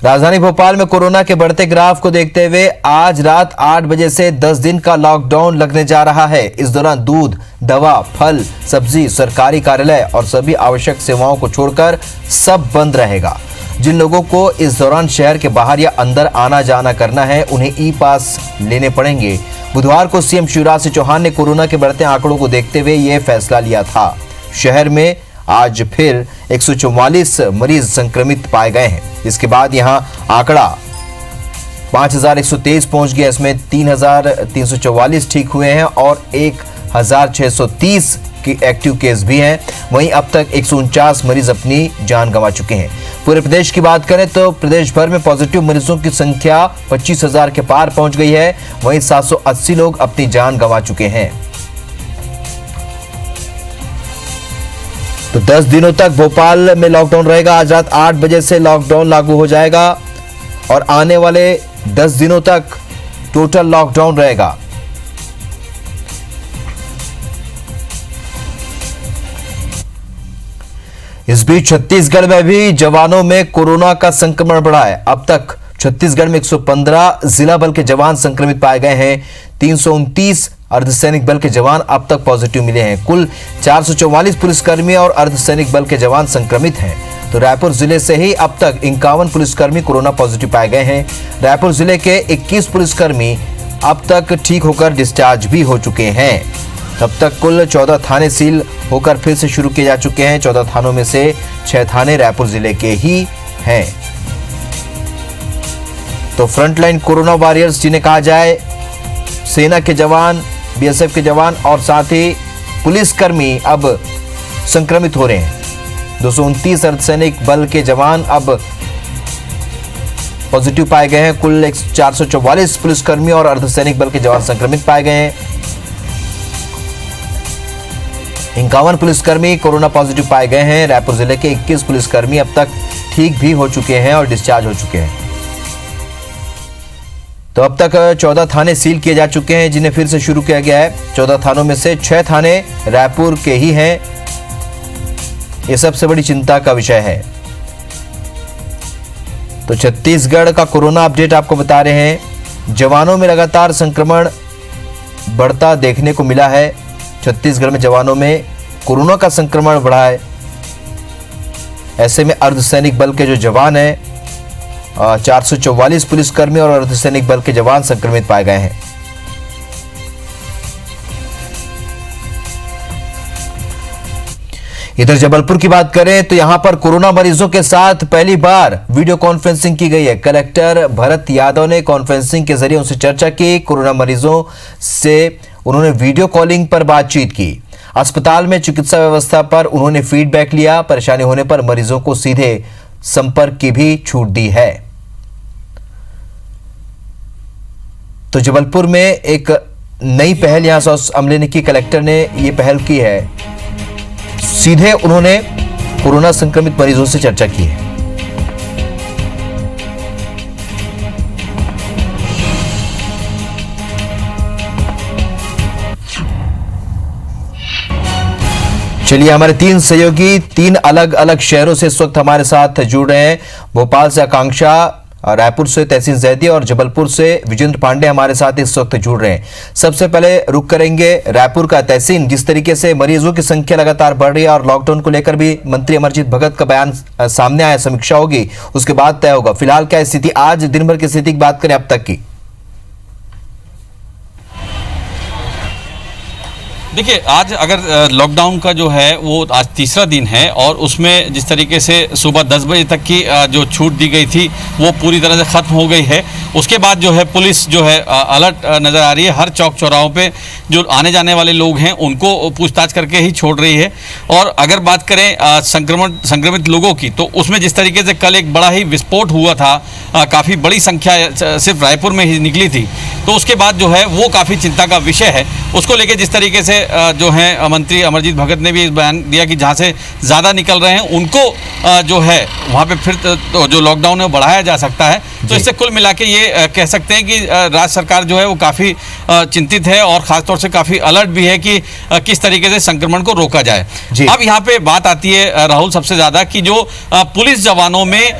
राजधानी भोपाल में कोरोना के बढ़ते ग्राफ को देखते हुए आज रात 8 बजे से 10 दिन का लॉकडाउन लगने जा रहा है। इस दौरान दूध, दवा, फल, सब्जी, सरकारी कार्यालय और सभी आवश्यक सेवाओं को छोड़कर सब बंद रहेगा। जिन लोगों को इस दौरान शहर के बाहर या अंदर आना जाना करना है, उन्हें ई पास लेने पड़ेंगे। बुधवार को सीएम शिवराज सिंह चौहान ने कोरोना के बढ़ते आंकड़ों को देखते हुए यह फैसला लिया था। शहर में आज फिर 144 मरीज संक्रमित पाए गए हैं। इसके बाद यहां आंकड़ा 5123 पहुंच गया। इसमें 3344 ठीक हुए हैं और 1630 की एक्टिव केस भी हैं। वहीं अब तक 149 मरीज अपनी जान गंवा चुके हैं। पूरे प्रदेश की बात करें तो प्रदेश भर में पॉजिटिव मरीजों की संख्या 25,000 के पार पहुंच गई है। वहीं 780 लोग अपनी जान गंवा चुके हैं। तो 10 दिनों तक भोपाल में लॉकडाउन रहेगा। आज रात 8 बजे से लॉकडाउन लागू हो जाएगा और आने वाले 10 दिनों तक टोटल लॉकडाउन रहेगा। इस बीच छत्तीसगढ़ में भी जवानों में कोरोना का संक्रमण बढ़ा है। अब तक छत्तीसगढ़ में 115 जिला बल के जवान संक्रमित पाए गए हैं। 329 अर्धसैनिक बल के जवान अब तक पॉजिटिव मिले हैं। कुल 444 पुलिसकर्मी और अर्धसैनिक बल के जवान संक्रमित हैं। तो रायपुर जिले से ही अब तक 51 पुलिसकर्मी कोरोना पॉजिटिव पाए गए हैं। रायपुर जिले के 21 पुलिसकर्मी अब तक ठीक होकर डिस्चार्ज भी हो चुके हैं। तब तक कुल 14 थाने सील होकर फिर से शुरू किए जा चुके हैं। 14 थानों में से 6 थाने रायपुर जिले के ही हैं। तो फ्रंटलाइन कोरोना वॉरियर्स जिन्हें कहा जाए, सेना के जवान, बीएसएफ के जवान और साथ ही पुलिसकर्मी अब संक्रमित हो रहे हैं। 229 अर्धसैनिक बल के जवान अब पॉजिटिव पाए गए हैं। कुल 444 पुलिसकर्मी और अर्धसैनिक बल के जवान संक्रमित पाए गए हैं। 51 पुलिसकर्मी कोरोना पॉजिटिव पाए गए हैं। रायपुर जिले के 21 पुलिसकर्मी अब तक ठीक भी हो चुके हैं और डिस्चार्ज हो चुके हैं। तो अब तक 14 थाने सील किए जा चुके हैं, जिन्हें फिर से शुरू किया गया है। 14 थानों में से 6 थाने रायपुर के ही हैं। यह सबसे बड़ी चिंता का विषय है। तो छत्तीसगढ़ का कोरोना अपडेट आपको बता रहे हैं। जवानों में लगातार संक्रमण बढ़ता देखने को मिला है। छत्तीसगढ़ में जवानों में कोरोना का संक्रमण बढ़ा है। ऐसे में अर्धसैनिक बल के जो जवान हैं, 444 पुलिसकर्मी और अर्धसैनिक बल के जवान संक्रमित पाए गए हैं। इधर जबलपुर की बात करें तो यहां पर कोरोना मरीजों के साथ पहली बार वीडियो कॉन्फ्रेंसिंग की गई है। कलेक्टर भरत यादव ने कॉन्फ्रेंसिंग के जरिए उनसे चर्चा की। कोरोना मरीजों से उन्होंने वीडियो कॉलिंग पर बातचीत की। अस्पताल में चिकित्सा व्यवस्था पर उन्होंने फीडबैक लिया। परेशानी होने पर मरीजों को सीधे संपर्क की भी छूट दी है। तो जबलपुर में एक नई पहल यहां स्वास्थ्य अमले ने की। कलेक्टर ने यह पहल की है, सीधे उन्होंने कोरोना संक्रमित मरीजों से चर्चा की है। चलिए, हमारे 3 सहयोगी 3 अलग अलग शहरों से इस वक्त हमारे साथ जुड़ रहे हैं। भोपाल से आकांक्षा, रायपुर से तहसीन जैदी और जबलपुर से विजेंद्र पांडे हमारे साथ इस वक्त जुड़ रहे हैं। सबसे पहले रुक करेंगे रायपुर का। तहसीन, जिस तरीके से मरीजों की संख्या लगातार बढ़ रही है और लॉकडाउन को लेकर भी मंत्री अमरजीत भगत का बयान सामने आया, समीक्षा होगी, उसके बाद तय होगा। फिलहाल क्या स्थिति, आज दिन भर की स्थिति की बात करें अब तक की? देखिए, आज अगर लॉकडाउन का जो है वो आज तीसरा दिन है और उसमें जिस तरीके से सुबह 10 बजे तक की जो छूट दी गई थी वो पूरी तरह से ख़त्म हो गई है। उसके बाद जो है पुलिस जो है अलर्ट नज़र आ रही है। हर चौक चौराहों पे जो आने जाने वाले लोग हैं उनको पूछताछ करके ही छोड़ रही है। और अगर बात करें संक्रमित लोगों की, तो उसमें जिस तरीके से कल एक बड़ा ही विस्फोट हुआ था, काफ़ी बड़ी संख्या सिर्फ रायपुर में ही निकली थी, तो उसके बाद जो है वो काफ़ी चिंता का विषय है। उसको लेकर जिस तरीके से जो है मंत्री अमरजीत भगत ने भी इस बयान दिया कि जहाँ से ज़्यादा निकल रहे हैं उनको जो है वहाँ पे फिर तो जो लॉकडाउन है वो बढ़ाया जा सकता है। तो इससे कुल मिला के ये कह सकते हैं कि राज्य सरकार जो है वो काफ़ी चिंतित है और ख़ासतौर से काफ़ी अलर्ट भी है कि किस तरीके से संक्रमण को रोका जाए। अब यहाँ पे बात आती है राहुल सबसे ज़्यादा कि जो पुलिस जवानों में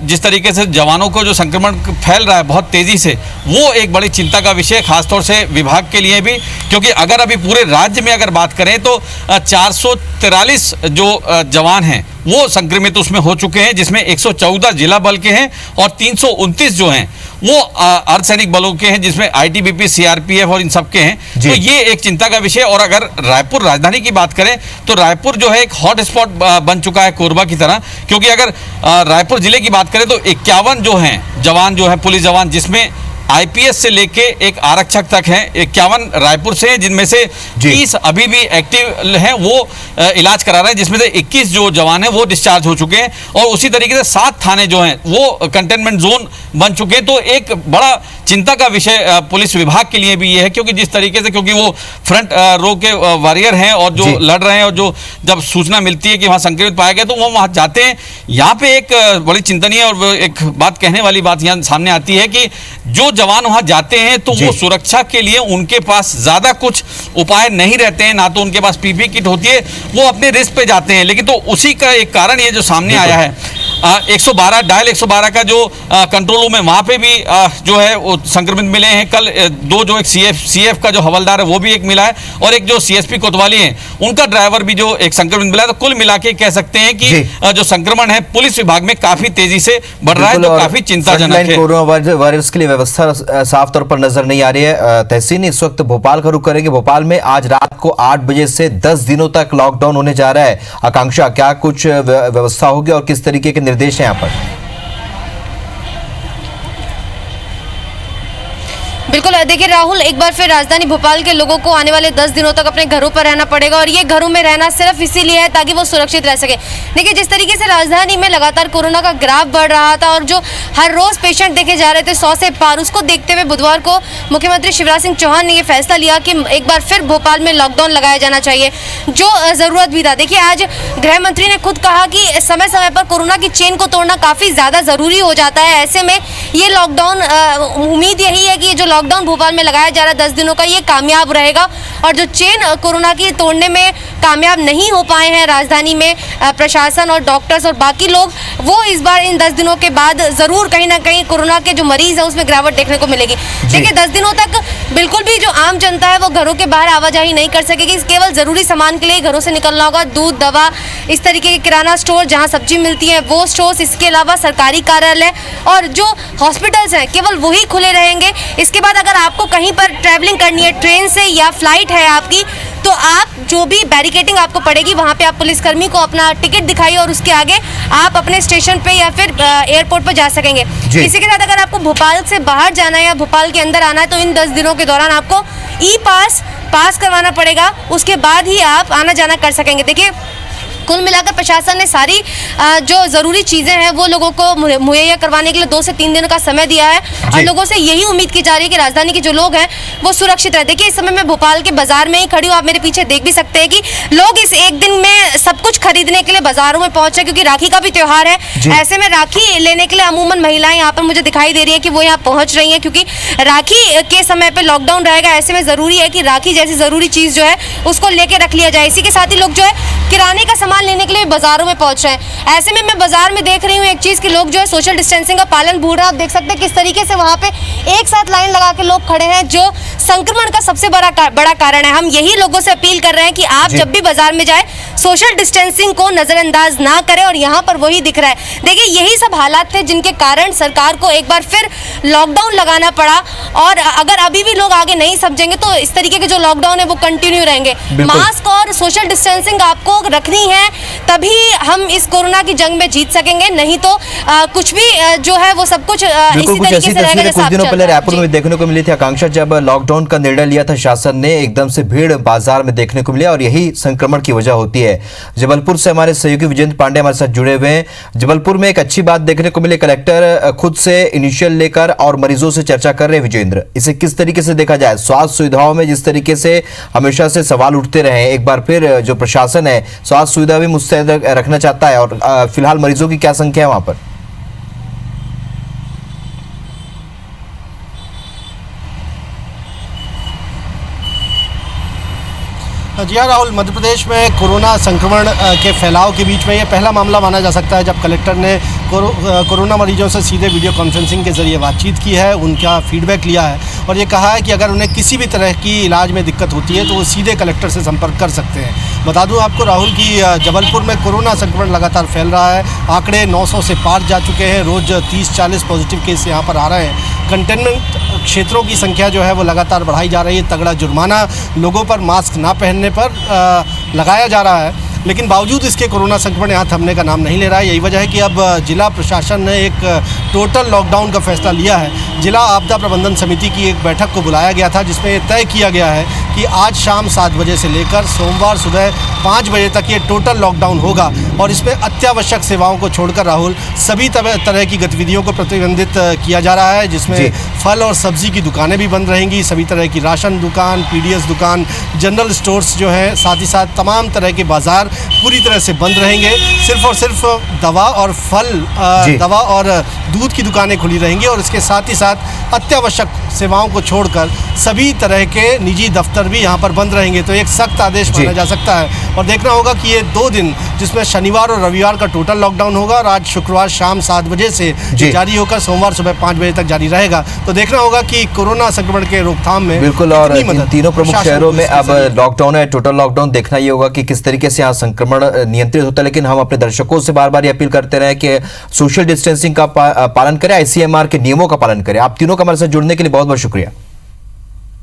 जिस तरीके से जवानों को जो संक्रमण फैल रहा है बहुत तेज़ी से, वो एक बड़ी चिंता का विषय खासतौर से विभाग के लिए भी, क्योंकि अगर अभी पूरे राज्य में अगर बात करें तो 443 जो जवान हैं वो संक्रमित उसमें हो चुके हैं, जिसमें 114 जिला बल के हैं और 329 जो हैं वो अर्धसैनिक बलों के हैं, जिसमें आईटीबीपी, सीआरपीएफ और इन सब के हैं। तो ये एक चिंता का विषय। और अगर रायपुर राजधानी की बात करें तो रायपुर जो है एक हॉट स्पॉट बन चुका है कोरबा की तरह, क्योंकि अगर रायपुर जिले की बात करें तो 51 जो हैं जवान जो है पुलिस जवान, जिसमें आईपीएस से लेके एक आरक्षक तक हैं, 51 रायपुर से हैं, जिनमें से 30 अभी भी एक्टिव हैं, वो इलाज करा रहे हैं, जिसमें से 21 जो जवान हैं वो डिस्चार्ज हो चुके हैं। और उसी तरीके से 7 थाने जो हैं वो कंटेनमेंट जोन बन चुके हैं। तो एक बड़ा चिंता का विषय पुलिस विभाग के लिए भी ये है, क्योंकि जिस तरीके से, क्योंकि वो फ्रंट रो के वॉरियर हैं और जो लड़ रहे हैं, और जो जब सूचना मिलती है कि वहाँ संक्रमित पाया गया तो वो वहाँ जाते हैं। यहाँ पे एक बड़ी चिंतनीय और एक बात कहने वाली बात यहाँ सामने आती है कि जो जवान वहां जाते हैं तो वो सुरक्षा के लिए उनके पास ज्यादा कुछ उपाय नहीं रहते हैं, ना तो उनके पास पीपी किट होती है, वो अपने रिस्क पे जाते हैं। लेकिन तो उसी का एक कारण ये जो सामने आया है, 112 डायल 112 का जो कंट्रोल रूम है वहाँ पे भी जो है वो संक्रमित मिले हैं। कल दो जो एक सीएफ का जो हवलदार है वो भी एक मिला है, और एक जो सीएसपी कोतवाली है उनका ड्राइवर भी जो एक संक्रमित मिला है। तो कुल मिला के कह सकते हैं कि जो संक्रमण है पुलिस विभाग में काफी तेजी से बढ़ रहा है, जो काफी चिंताजनक है। कोरोना वायरस के लिए व्यवस्था साफ तौर पर नजर नहीं आ रही है। तहसीन इस वक्त भोपाल का रुख करेंगे। भोपाल में आज रात को 8 बजे से 10 दिनों तक लॉकडाउन होने जा रहा है। आकांक्षा, क्या कुछ व्यवस्था होगी और किस तरीके के निर्देश हैं यहाँ पर? बिल्कुल, देखिए राहुल, एक बार फिर राजधानी भोपाल के लोगों को आने वाले 10 दिनों तक अपने घरों पर रहना पड़ेगा, और ये घरों में रहना सिर्फ इसीलिए है ताकि वो सुरक्षित रह सके। देखिए, जिस तरीके से राजधानी में लगातार कोरोना का ग्राफ बढ़ रहा था और जो हर रोज पेशेंट देखे जा रहे थे 100 से पार, उसको देखते हुए बुधवार को मुख्यमंत्री शिवराज सिंह चौहान ने ये फैसला लिया कि एक बार फिर भोपाल में लॉकडाउन लगाया जाना चाहिए, जो जरूरत भी था। देखिए, आज गृह मंत्री ने खुद कहा कि समय समय पर कोरोना की चेन को तोड़ना काफी ज्यादा जरूरी हो जाता है। ऐसे में ये लॉकडाउन, उम्मीद यही है कि ये जो लॉकडाउन भोपाल में लगाया जा रहा है 10 दिनों का, ये कामयाब रहेगा। और जो चेन कोरोना की तोड़ने में कामयाब नहीं हो पाए हैं राजधानी में प्रशासन और डॉक्टर्स और बाकी लोग, वो इस बार इन 10 दिनों के बाद जरूर कहीं ना कहीं कोरोना के जो मरीज है उसमें गिरावट देखने को मिलेगी। देखिए, 10 दिनों तक बिल्कुल भी जो आम जनता है वो घरों के बाहर आवाजाही नहीं कर सकेगी। केवल जरूरी सामान के लिए घरों से निकलना होगा। दूध, दवा, इस तरीके के किराना स्टोर, जहाँ सब्जी मिलती है वो स्टोर्स, इसके अलावा सरकारी कार्यालय और जो हॉस्पिटल्स हैं केवल वही खुले रहेंगे। इसके बाद अगर आपको कहीं पर ट्रैवलिंग करनी है, ट्रेन से या फ्लाइट है आपकी, तो आप जो भी बैरिकेडिंग आपको पड़ेगी वहाँ पे आप पुलिसकर्मी को अपना टिकट दिखाइए और उसके आगे आप अपने स्टेशन पे या फिर एयरपोर्ट पर जा सकेंगे। इसी के साथ अगर आपको भोपाल से बाहर जाना है या भोपाल के अंदर आना है तो इन 10 दिनों के दौरान आपको पास करवाना पड़ेगा, उसके बाद ही आप आना जाना कर सकेंगे। देखिए, कुल मिलाकर प्रशासन ने सारी जो ज़रूरी चीज़ें हैं वो लोगों को मुहैया करवाने के लिए 2 से 3 दिन का समय दिया है, और लोगों से यही उम्मीद की जा रही है कि राजधानी के जो लोग हैं वो सुरक्षित रहे। देखिए, इस समय मैं भोपाल के बाजार में ही खड़ी हूँ, आप मेरे पीछे देख भी सकते हैं कि लोग इस एक दिन में सब कुछ खरीदने के लिए बाजारों में पहुंचे, क्योंकि राखी का भी त्यौहार है। ऐसे में राखी लेने के लिए अमूमन महिलाएं यहाँ पर मुझे दिखाई दे रही है कि वो यहाँ पहुँच रही है, क्योंकि राखी के समय पर लॉकडाउन रहेगा। ऐसे में ज़रूरी है कि राखी जैसी ज़रूरी चीज़ जो है उसको लेकर रख लिया जाए। इसी के साथ ही लोग जो है किराने का सामान लेने के लिए बाजारों में पहुंच रहे हैं। ऐसे में मैं बाजार में देख रही हूँ एक चीज कि लोग जो है सोशल डिस्टेंसिंग का पालन भूल रहे हैं। आप देख सकते हैं किस तरीके से वहां पे एक साथ लाइन लगा के लोग खड़े हैं, जो संक्रमण का सबसे बड़ा कारण है। हम यही लोगों से अपील कर रहे हैं कि आप जब भी बाजार में जाए सोशल डिस्टेंसिंग को नजरअंदाज ना करें, और यहाँ पर वही दिख रहा है। देखिए, यही सब हालात थे जिनके कारण सरकार को एक बार फिर लॉकडाउन लगाना पड़ा, और अगर अभी भी लोग आगे नहीं समझेंगे तो इस तरीके के जो लॉकडाउन है वो कंटिन्यू रहेंगे। मास्क और सोशल डिस्टेंसिंग आपको रखनी है, तभी हम इस कोरोना की जंग में जीत सकेंगे, नहीं तो कुछ भी जो है वो सब कुछ इसी तरीके से रहेगा जैसा कुछ दिनों पहले रायपुर में देखने को मिली थी। आकांक्षा, जब लॉकडाउन का निर्णय लिया था शासन ने, एकदम से भीड़ बाजार में देखने को मिली और यही संक्रमण की वजह होती है। जबलपुर से हमारे सहयोगी विजेंद्र पांडे हमारे साथ जुड़े हुए हैं। जबलपुर में एक अच्छी बात देखने को मिली, कलेक्टर खुद से इनिशियल लेकर और मरीजों से चर्चा कर रहे हैं। विजेंद्र, इसे किस तरीके से देखा जाए? स्वास्थ्य सुविधाओं में जिस तरीके से हमेशा से सवाल उठते रहे, एक बार फिर जो प्रशासन है स्वास्थ्य सुविधा भी मुस्तैद रखना चाहता है, और फिलहाल मरीजों की क्या संख्या है वहां पर? जी हाँ राहुल, मध्य प्रदेश में कोरोना संक्रमण के फैलाव के बीच में ये पहला मामला माना जा सकता है जब कलेक्टर ने कोरोना मरीजों से सीधे वीडियो कॉन्फ्रेंसिंग के जरिए बातचीत की है, उनका फीडबैक लिया है और ये कहा है कि अगर उन्हें किसी भी तरह की इलाज में दिक्कत होती है तो वो सीधे कलेक्टर से संपर्क कर सकते हैं। बता दूं आपको राहुल कि जबलपुर में कोरोना संक्रमण लगातार फैल रहा है। आंकड़े 900 से पार जा चुके हैं। रोज़ 30-40 पॉजिटिव केस यहाँ पर आ रहे हैं। कंटेनमेंट क्षेत्रों की संख्या जो है वो लगातार बढ़ाई जा रही है। तगड़ा जुर्माना लोगों पर मास्क ना पहनने पर लगाया जा रहा है, लेकिन बावजूद इसके कोरोना संक्रमण यहाँ थमने का नाम नहीं ले रहा है। यही वजह है कि अब जिला प्रशासन ने एक टोटल लॉकडाउन का फैसला लिया है। जिला आपदा प्रबंधन समिति की एक बैठक को बुलाया गया था जिसमें यह तय किया गया है कि आज शाम 7 बजे से लेकर सोमवार सुबह 5 बजे तक ये टोटल लॉकडाउन होगा और इसमें अत्यावश्यक सेवाओं को छोड़कर राहुल सभी तरह की गतिविधियों को प्रतिबंधित किया जा रहा है, जिसमें फल और सब्जी की दुकानें भी बंद रहेंगी। सभी तरह की राशन दुकान, पीडीएस दुकान, जनरल स्टोर्स जो हैं, साथ ही साथ तमाम तरह के बाजार पूरी तरह से बंद रहेंगे। सिर्फ और सिर्फ दवा और दवा और दूध की दुकानें खुली रहेंगी और इसके साथ ही साथ अत्यावश्यक सेवाओं को छोड़कर सभी तरह के निजी दफ्तर भी यहाँ पर बंद रहेंगे। तो एक सख्त आदेश माना जा सकता है और देखना होगा कि ये 2 दिन जिसमें शनिवार और रविवार का टोटल लॉकडाउन होगा और आज शुक्रवार शाम 7 बजे से जारी होकर सोमवार सुबह 5 बजे तक जारी रहेगा। तो देखना होगा कि कोरोना संक्रमण के रोकथाम में बिल्कुल, और इन तीनों प्रमुख शहरों में अब लॉकडाउन है, टोटल लॉकडाउन। देखना ये होगा कि किस तरीके से यहाँ संक्रमण नियंत्रित होता है। लेकिन हम अपने दर्शकों से बार बार ये अपील करते रहे कि सोशल डिस्टेंसिंग का पालन करें, ICMR के नियमों का पालन करें। आप तीनों का हमारे साथ जुड़ने के लिए बहुत बहुत शुक्रिया।